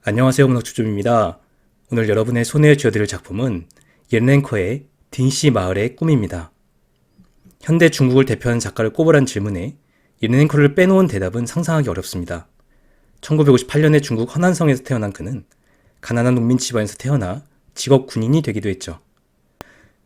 안녕하세요, 문학주점입니다. 오늘 여러분의 손에 쥐어드릴 작품은 옌랭커의 딩시 마을의 꿈입니다. 현대 중국을 대표하는 작가를 꼽으란 질문에 옌랭커를 빼놓은 대답은 상상하기 어렵습니다. 1958년에 중국 허난성에서 태어난 그는 가난한 농민 집안에서 태어나 직업 군인이 되기도 했죠.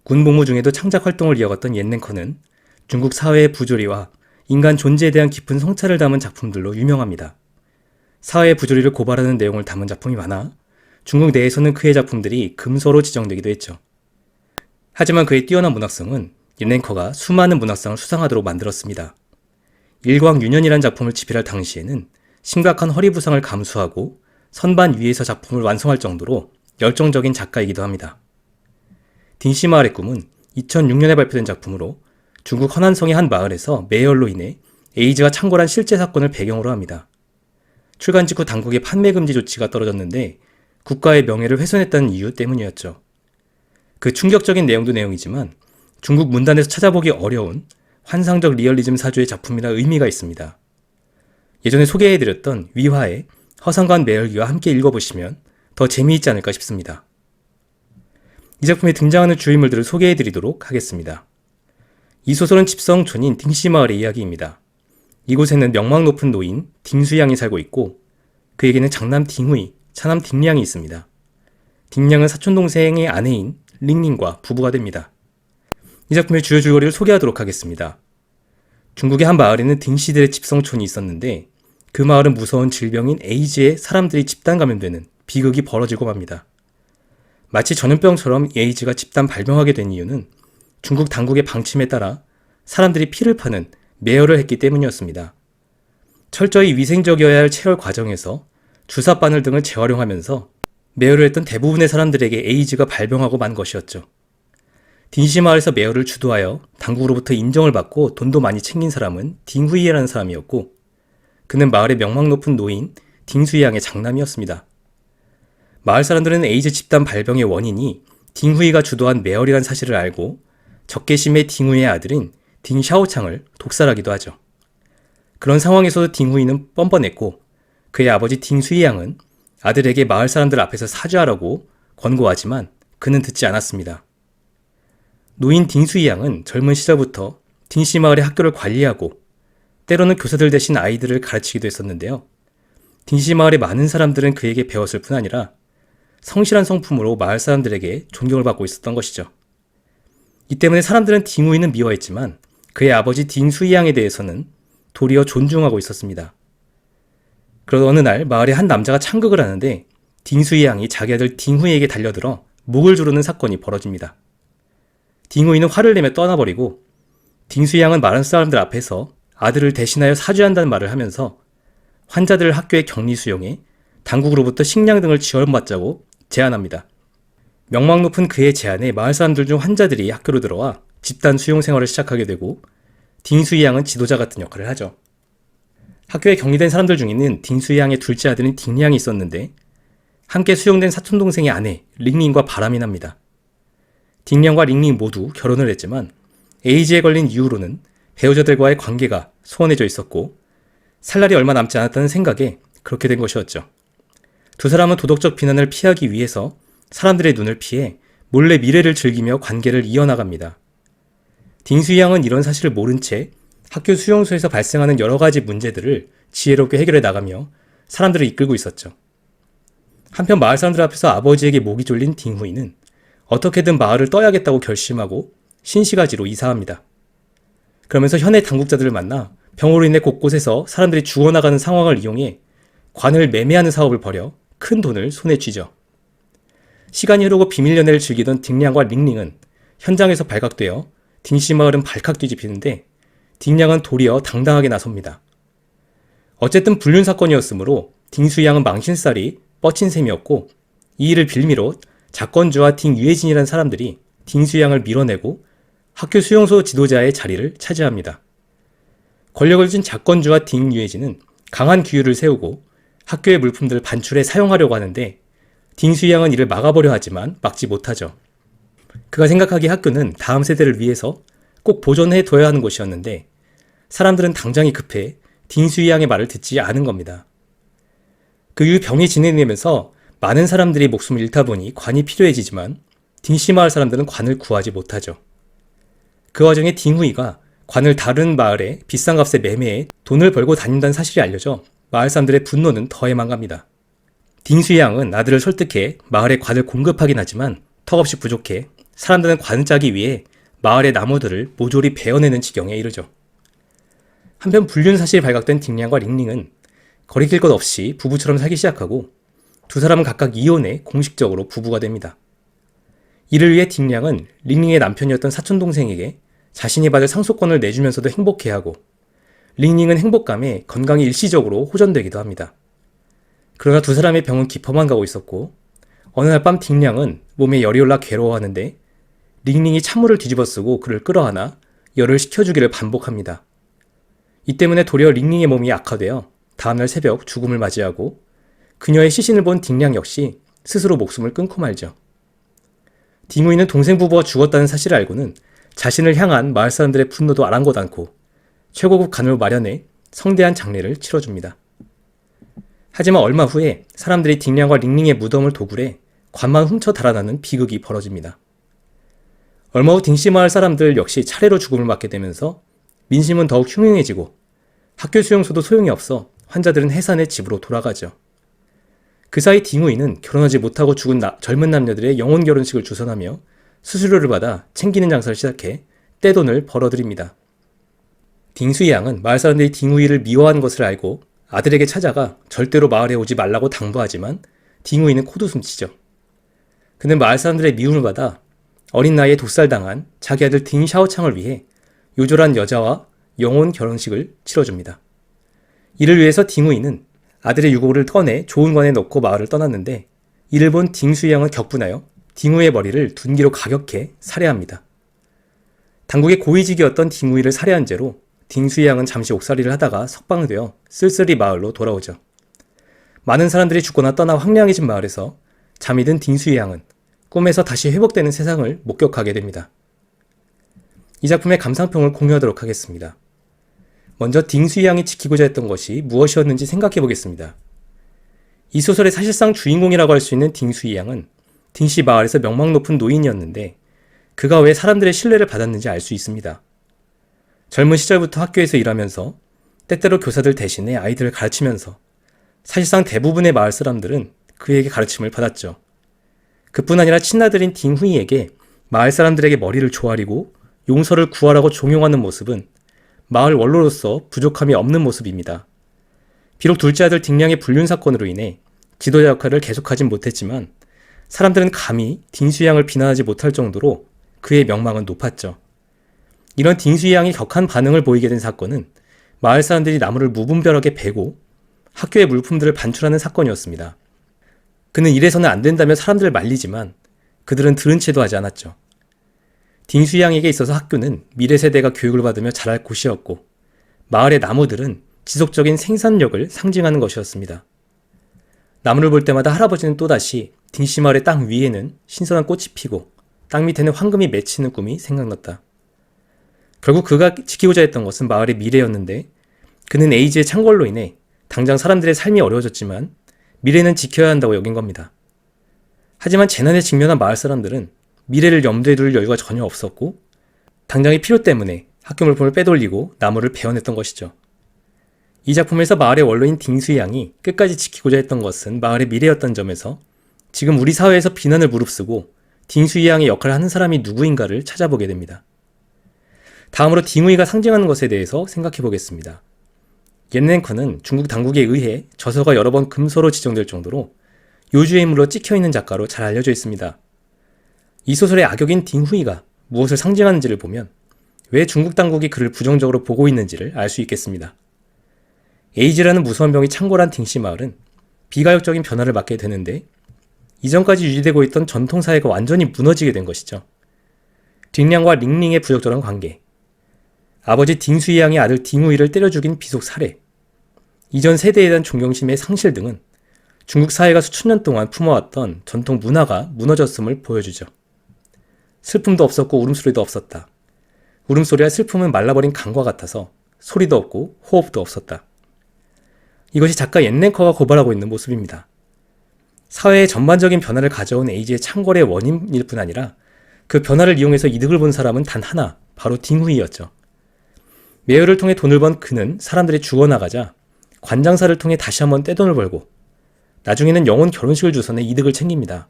군 복무 중에도 창작 활동을 이어갔던 옌랭커는 중국 사회의 부조리와 인간 존재에 대한 깊은 성찰을 담은 작품들로 유명합니다. 사회의 부조리를 고발하는 내용을 담은 작품이 많아 중국 내에서는 그의 작품들이 금서로 지정되기도 했죠. 하지만 그의 뛰어난 문학성은 옌랭커가 수많은 문학상을 수상하도록 만들었습니다. 일광유년이란 작품을 집필할 당시에는 심각한 허리 부상을 감수하고 선반 위에서 작품을 완성할 정도로 열정적인 작가이기도 합니다. 딩시마을의 꿈은 2006년에 발표된 작품으로 중국 허난성의 한 마을에서 매열로 인해 에이즈가 창궐한 실제 사건을 배경으로 합니다. 출간 직후 당국의 판매 금지 조치가 떨어졌는데 국가의 명예를 훼손했다는 이유 때문이었죠. 그 충격적인 내용도 내용이지만 중국 문단에서 찾아보기 어려운 환상적 리얼리즘 사조의 작품이라 의미가 있습니다. 예전에 소개해드렸던 위화의 허상관 매열기와 함께 읽어보시면 더 재미있지 않을까 싶습니다. 이 작품에 등장하는 주인물들을 소개해드리도록 하겠습니다. 이 소설은 집성촌인 딩시마을의 이야기입니다. 이곳에는 명망 높은 노인 딩수양이 살고 있고 그에게는 장남 딩후이, 차남 딩량이 있습니다. 딩량은 사촌동생의 아내인 링링과 부부가 됩니다. 이 작품의 주요 줄거리를 소개하도록 하겠습니다. 중국의 한 마을에는 딩씨들의 집성촌이 있었는데 그 마을은 무서운 질병인 에이즈에 사람들이 집단 감염되는 비극이 벌어지고 맙니다. 마치 전염병처럼 에이즈가 집단 발병하게 된 이유는 중국 당국의 방침에 따라 사람들이 피를 파는 매열을 했기 때문이었습니다. 철저히 위생적이어야 할 체열 과정에서 주사 바늘 등을 재활용하면서 매열을 했던 대부분의 사람들에게 에이즈가 발병하고 만 것이었죠. 딩시마을에서 매열을 주도하여 당국으로부터 인정을 받고 돈도 많이 챙긴 사람은 딩후이라는 사람이었고 그는 마을의 명망 높은 노인 딩수양의 장남이었습니다. 마을 사람들은 에이즈 집단 발병의 원인이 딩후이가 주도한 매열이란 사실을 알고 적개심의 딩후이의 아들인 딩샤오창을 독살하기도 하죠. 그런 상황에서도 딩후이는 뻔뻔했고 그의 아버지 딩수이양은 아들에게 마을 사람들 앞에서 사죄하라고 권고하지만 그는 듣지 않았습니다. 노인 딩수이양은 젊은 시절부터 딩시마을의 학교를 관리하고 때로는 교사들 대신 아이들을 가르치기도 했었는데요. 딩시마을의 많은 사람들은 그에게 배웠을 뿐 아니라 성실한 성품으로 마을 사람들에게 존경을 받고 있었던 것이죠. 이 때문에 사람들은 딩후이는 미워했지만 그의 아버지 딩수이양에 대해서는 도리어 존중하고 있었습니다. 그러던 어느 날 마을에 한 남자가 창극을 하는데 딩수이양이 자기 아들 딩후이에게 달려들어 목을 조르는 사건이 벌어집니다. 딩후이는 화를 내며 떠나버리고 딩수이양은 마을 사람들 앞에서 아들을 대신하여 사죄한다는 말을 하면서 환자들을 학교에 격리 수용해 당국으로부터 식량 등을 지원받자고 제안합니다. 명망 높은 그의 제안에 마을 사람들 중 환자들이 학교로 들어와 집단 수용 생활을 시작하게 되고 딩수이양은 지도자 같은 역할을 하죠. 학교에 격리된 사람들 중에는 딩수이양의 둘째 아들인 딩량이 있었는데 함께 수용된 사촌동생의 아내 링링과 바람이 납니다. 딩량과 링링 모두 결혼을 했지만 에이즈에 걸린 이후로는 배우자들과의 관계가 소원해져 있었고 살 날이 얼마 남지 않았다는 생각에 그렇게 된 것이었죠. 두 사람은 도덕적 비난을 피하기 위해서 사람들의 눈을 피해 몰래 미래를 즐기며 관계를 이어나갑니다. 딩수이양은 이런 사실을 모른 채 학교 수용소에서 발생하는 여러 가지 문제들을 지혜롭게 해결해 나가며 사람들을 이끌고 있었죠. 한편 마을 사람들 앞에서 아버지에게 목이 졸린 딩후이는 어떻게든 마을을 떠야겠다고 결심하고 신시가지로 이사합니다. 그러면서 현해 당국자들을 만나 병으로 인해 곳곳에서 사람들이 죽어나가는 상황을 이용해 관을 매매하는 사업을 벌여 큰 돈을 손에 쥐죠. 시간이 흐르고 비밀 연애를 즐기던 딩량과 링링은 현장에서 발각되어 딩시마을은 발칵 뒤집히는데 딩량은 도리어 당당하게 나섭니다. 어쨌든 불륜 사건이었으므로 딩수양은 망신살이 뻗친 셈이었고 이 일을 빌미로 작건주와 딩유해진이라는 사람들이 딩수양을 밀어내고 학교 수용소 지도자의 자리를 차지합니다. 권력을 쥔 작건주와 딩유해진은 강한 규율을 세우고 학교의 물품들을 반출해 사용하려고 하는데 딩수양은 이를 막아보려 하지만 막지 못하죠. 그가 생각하기에 학교는 다음 세대를 위해서 꼭 보존해 둬야 하는 곳이었는데 사람들은 당장이 급해 딩수이양의 말을 듣지 않은 겁니다. 그 이후 병이 진행되면서 많은 사람들이 목숨을 잃다 보니 관이 필요해지지만 딩시 마을 사람들은 관을 구하지 못하죠. 그 와중에 딩후이가 관을 다른 마을에 비싼 값에 매매해 돈을 벌고 다닌다는 사실이 알려져 마을 사람들의 분노는 더해만 갑니다. 딩수이 양은 아들을 설득해 마을에 관을 공급하긴 하지만 턱없이 부족해 사람들은 관을 짜기 위해 마을의 나무들을 모조리 베어내는 지경에 이르죠. 한편 불륜 사실이 발각된 딩량과 링링은 거리낄 것 없이 부부처럼 살기 시작하고 두 사람은 각각 이혼해 공식적으로 부부가 됩니다. 이를 위해 딩량은 링링의 남편이었던 사촌동생에게 자신이 받을 상속권을 내주면서도 행복해하고 링링은 행복감에 건강이 일시적으로 호전되기도 합니다. 그러나 두 사람의 병은 깊어만 가고 있었고 어느 날 밤 딩량은 몸에 열이 올라 괴로워하는데 링링이 찬물을 뒤집어 쓰고 그를 끌어안아 열을 식혀주기를 반복합니다. 이 때문에 도리어 링링의 몸이 악화되어 다음날 새벽 죽음을 맞이하고 그녀의 시신을 본 딩량 역시 스스로 목숨을 끊고 말죠. 딩후이는 동생 부부가 죽었다는 사실을 알고는 자신을 향한 마을 사람들의 분노도 아랑곳 않고 최고급 간을 마련해 성대한 장례를 치러줍니다. 하지만 얼마 후에 사람들이 딩량과 링링의 무덤을 도굴해 관만 훔쳐 달아나는 비극이 벌어집니다. 얼마 후 딩씨 마을 사람들 역시 차례로 죽음을 맞게 되면서 민심은 더욱 흉흉해지고 학교 수용소도 소용이 없어 환자들은 해산해 집으로 돌아가죠. 그 사이 딩후이는 결혼하지 못하고 죽은 젊은 남녀들의 영혼 결혼식을 주선하며 수수료를 받아 챙기는 장사를 시작해 떼돈을 벌어들입니다. 딩수이 양은 마을 사람들이 딩후이를 미워한 것을 알고 아들에게 찾아가 절대로 마을에 오지 말라고 당부하지만 딩후이는 코웃음치죠. 그는 마을 사람들의 미움을 받아 어린 나이에 독살당한 자기 아들 딩 샤오창을 위해 요절한 여자와 영혼 결혼식을 치러줍니다. 이를 위해서 딩후이는 아들의 유골을 꺼내 좋은 관에 넣고 마을을 떠났는데 이를 본 딩수이 양은 격분하여 딩후이의 머리를 둔기로 가격해 살해합니다. 당국의 고위직이었던 딩후이를 살해한 죄로 딩수이 양은 잠시 옥살이를 하다가 석방되어 쓸쓸히 마을로 돌아오죠. 많은 사람들이 죽거나 떠나 황량해진 마을에서 잠이 든 딩수이 양은 꿈에서 다시 회복되는 세상을 목격하게 됩니다. 이 작품의 감상평을 공유하도록 하겠습니다. 먼저 딩수이 양이 지키고자 했던 것이 무엇이었는지 생각해 보겠습니다. 이 소설의 사실상 주인공이라고 할 수 있는 딩수이 양은 딩씨 마을에서 명망 높은 노인이었는데 그가 왜 사람들의 신뢰를 받았는지 알 수 있습니다. 젊은 시절부터 학교에서 일하면서 때때로 교사들 대신에 아이들을 가르치면서 사실상 대부분의 마을 사람들은 그에게 가르침을 받았죠. 그뿐 아니라 친아들인 딩후이에게 마을 사람들에게 머리를 조아리고 용서를 구하라고 종용하는 모습은 마을 원로로서 부족함이 없는 모습입니다. 비록 둘째 아들 딩량의 불륜 사건으로 인해 지도자 역할을 계속하진 못했지만 사람들은 감히 딩수이 양을 비난하지 못할 정도로 그의 명망은 높았죠. 이런 딩수이 양이 격한 반응을 보이게 된 사건은 마을 사람들이 나무를 무분별하게 베고 학교의 물품들을 반출하는 사건이었습니다. 그는 이래서는 안 된다며 사람들을 말리지만 그들은 들은 채도 하지 않았죠. 딩수이 양에게 있어서 학교는 미래 세대가 교육을 받으며 자랄 곳이었고 마을의 나무들은 지속적인 생산력을 상징하는 것이었습니다. 나무를 볼 때마다 할아버지는 또다시 딩씨 마을의 땅 위에는 신선한 꽃이 피고 땅 밑에는 황금이 맺히는 꿈이 생각났다. 결국 그가 지키고자 했던 것은 마을의 미래였는데 그는 에이즈의 창궐로 인해 당장 사람들의 삶이 어려워졌지만 미래는 지켜야 한다고 여긴 겁니다. 하지만 재난에 직면한 마을 사람들은 미래를 염두에 둘 여유가 전혀 없었고 당장의 필요 때문에 학교 물품을 빼돌리고 나무를 베어냈던 것이죠. 이 작품에서 마을의 원로인 딩수이 양이 끝까지 지키고자 했던 것은 마을의 미래였던 점에서 지금 우리 사회에서 비난을 무릅쓰고 딩수이 양의 역할을 하는 사람이 누구인가를 찾아보게 됩니다. 다음으로 딩후이가 상징하는 것에 대해서 생각해 보겠습니다. 옌렌커는 중국 당국에 의해 저서가 여러 번 금서로 지정될 정도로 요주의 인물로 찍혀있는 작가로 잘 알려져 있습니다. 이 소설의 악역인 딩후이가 무엇을 상징하는지를 보면 왜 중국 당국이 그를 부정적으로 보고 있는지를 알 수 있겠습니다. 에이즈라는 무서운 병이 창궐한 딩씨 마을은 비가역적인 변화를 맞게 되는데 이전까지 유지되고 있던 전통사회가 완전히 무너지게 된 것이죠. 딩량과 링링의 부적절한 관계, 아버지 딩수이 양의 아들 딩후이를 때려 죽인 비속 살해, 이전 세대에 대한 존경심의 상실 등은 중국 사회가 수천 년 동안 품어왔던 전통 문화가 무너졌음을 보여주죠. 슬픔도 없었고 울음소리도 없었다. 울음소리와 슬픔은 말라버린 강과 같아서 소리도 없고 호흡도 없었다. 이것이 작가 옌랭커가 고발하고 있는 모습입니다. 사회의 전반적인 변화를 가져온 에이즈의 창궐의 원인일 뿐 아니라 그 변화를 이용해서 이득을 본 사람은 단 하나, 바로 딩후이였죠. 매여를 통해 돈을 번 그는 사람들이 죽어나가자 관장사를 통해 다시 한번 떼돈을 벌고 나중에는 영혼 결혼식을 주선해 이득을 챙깁니다.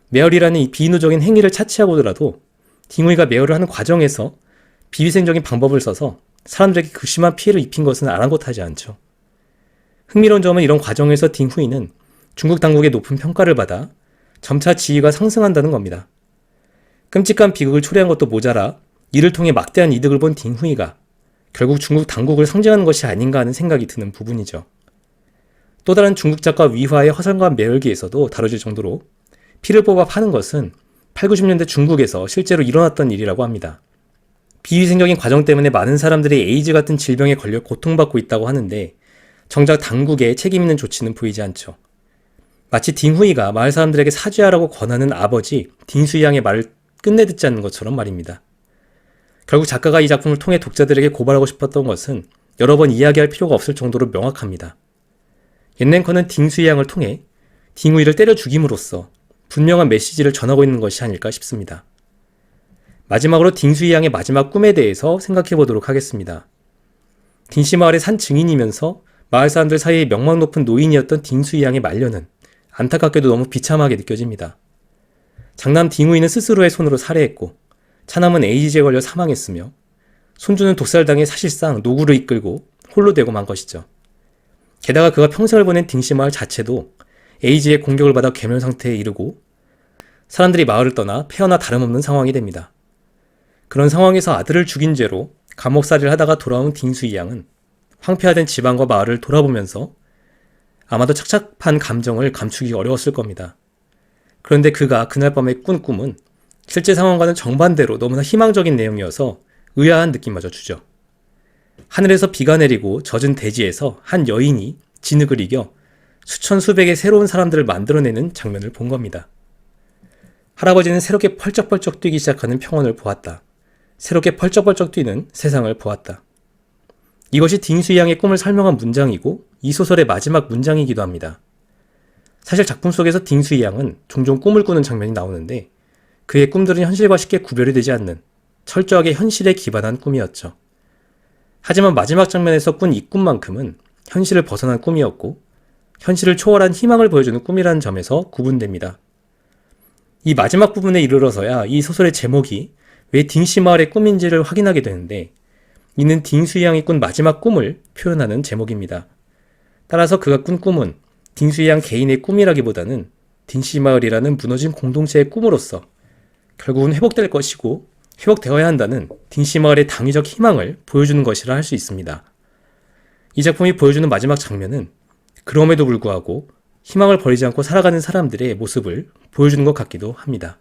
매열이라는 이 비인후적인 행위를 차치하고더라도 딩후이가 매열을 하는 과정에서 비위생적인 방법을 써서 사람들에게 극심한 피해를 입힌 것은 아랑곳하지 않죠. 흥미로운 점은 이런 과정에서 딩후이는 중국 당국의 높은 평가를 받아 점차 지위가 상승한다는 겁니다. 끔찍한 비극을 초래한 것도 모자라 이를 통해 막대한 이득을 본 딩후이가 결국 중국 당국을 상징하는 것이 아닌가 하는 생각이 드는 부분이죠. 또 다른 중국 작가 위화의 화성관 매열기에서도 다뤄질 정도로 피를 뽑아 파는 것은 8, 90년대 중국에서 실제로 일어났던 일이라고 합니다. 비위생적인 과정 때문에 많은 사람들이 에이즈 같은 질병에 걸려 고통받고 있다고 하는데 정작 당국의 책임 있는 조치는 보이지 않죠. 마치 딩후이가 마을 사람들에게 사죄하라고 권하는 아버지 딩수이양의 말을 끝내 듣지 않는 것처럼 말입니다. 결국 작가가 이 작품을 통해 독자들에게 고발하고 싶었던 것은 여러 번 이야기할 필요가 없을 정도로 명확합니다. 옌랭커는 딩수이양을 통해 딩후이를 때려 죽임으로써 분명한 메시지를 전하고 있는 것이 아닐까 싶습니다. 마지막으로 딩수이양의 마지막 꿈에 대해서 생각해 보도록 하겠습니다. 딩시마을의 산 증인이면서 마을 사람들 사이에 명망 높은 노인이었던 딩수이양의 말년은 안타깝게도 너무 비참하게 느껴집니다. 장남 딩후이는 스스로의 손으로 살해했고 차남은 에이즈에 걸려 사망했으며 손주는 독살당해 사실상 노구를 이끌고 홀로 되고 만 것이죠. 게다가 그가 평생을 보낸 딩시마을 자체도 에이즈의 공격을 받아 괴멸 상태에 이르고 사람들이 마을을 떠나 폐허나 다름없는 상황이 됩니다. 그런 상황에서 아들을 죽인 죄로 감옥살이를 하다가 돌아온 딩수이양은 황폐화된 집안과 마을을 돌아보면서 아마도 착잡한 감정을 감추기 어려웠을 겁니다. 그런데 그가 그날 밤에 꾼 꿈은 실제 상황과는 정반대로 너무나 희망적인 내용이어서 의아한 느낌마저 주죠. 하늘에서 비가 내리고 젖은 대지에서 한 여인이 진흙을 이겨 수천 수백의 새로운 사람들을 만들어내는 장면을 본 겁니다. 할아버지는 새롭게 펄쩍펄쩍 뛰기 시작하는 평원을 보았다. 새롭게 펄쩍펄쩍 뛰는 세상을 보았다. 이것이 딩수이양의 꿈을 설명한 문장이고 이 소설의 마지막 문장이기도 합니다. 사실 작품 속에서 딩수이양은 종종 꿈을 꾸는 장면이 나오는데 그의 꿈들은 현실과 쉽게 구별이 되지 않는 철저하게 현실에 기반한 꿈이었죠. 하지만 마지막 장면에서 꾼 이 꿈만큼은 현실을 벗어난 꿈이었고 현실을 초월한 희망을 보여주는 꿈이라는 점에서 구분됩니다. 이 마지막 부분에 이르러서야 이 소설의 제목이 왜 딩시마을의 꿈인지를 확인하게 되는데 이는 딩수이양이 꾼 마지막 꿈을 표현하는 제목입니다. 따라서 그가 꾼 꿈은 딩수이양 개인의 꿈이라기보다는 딩시마을이라는 무너진 공동체의 꿈으로서 결국은 회복될 것이고 회복되어야 한다는 딩시마을의 당위적 희망을 보여주는 것이라 할 수 있습니다. 이 작품이 보여주는 마지막 장면은 그럼에도 불구하고 희망을 버리지 않고 살아가는 사람들의 모습을 보여주는 것 같기도 합니다.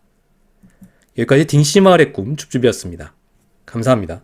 여기까지 딩시마을의 꿈 줍줍이었습니다. 감사합니다.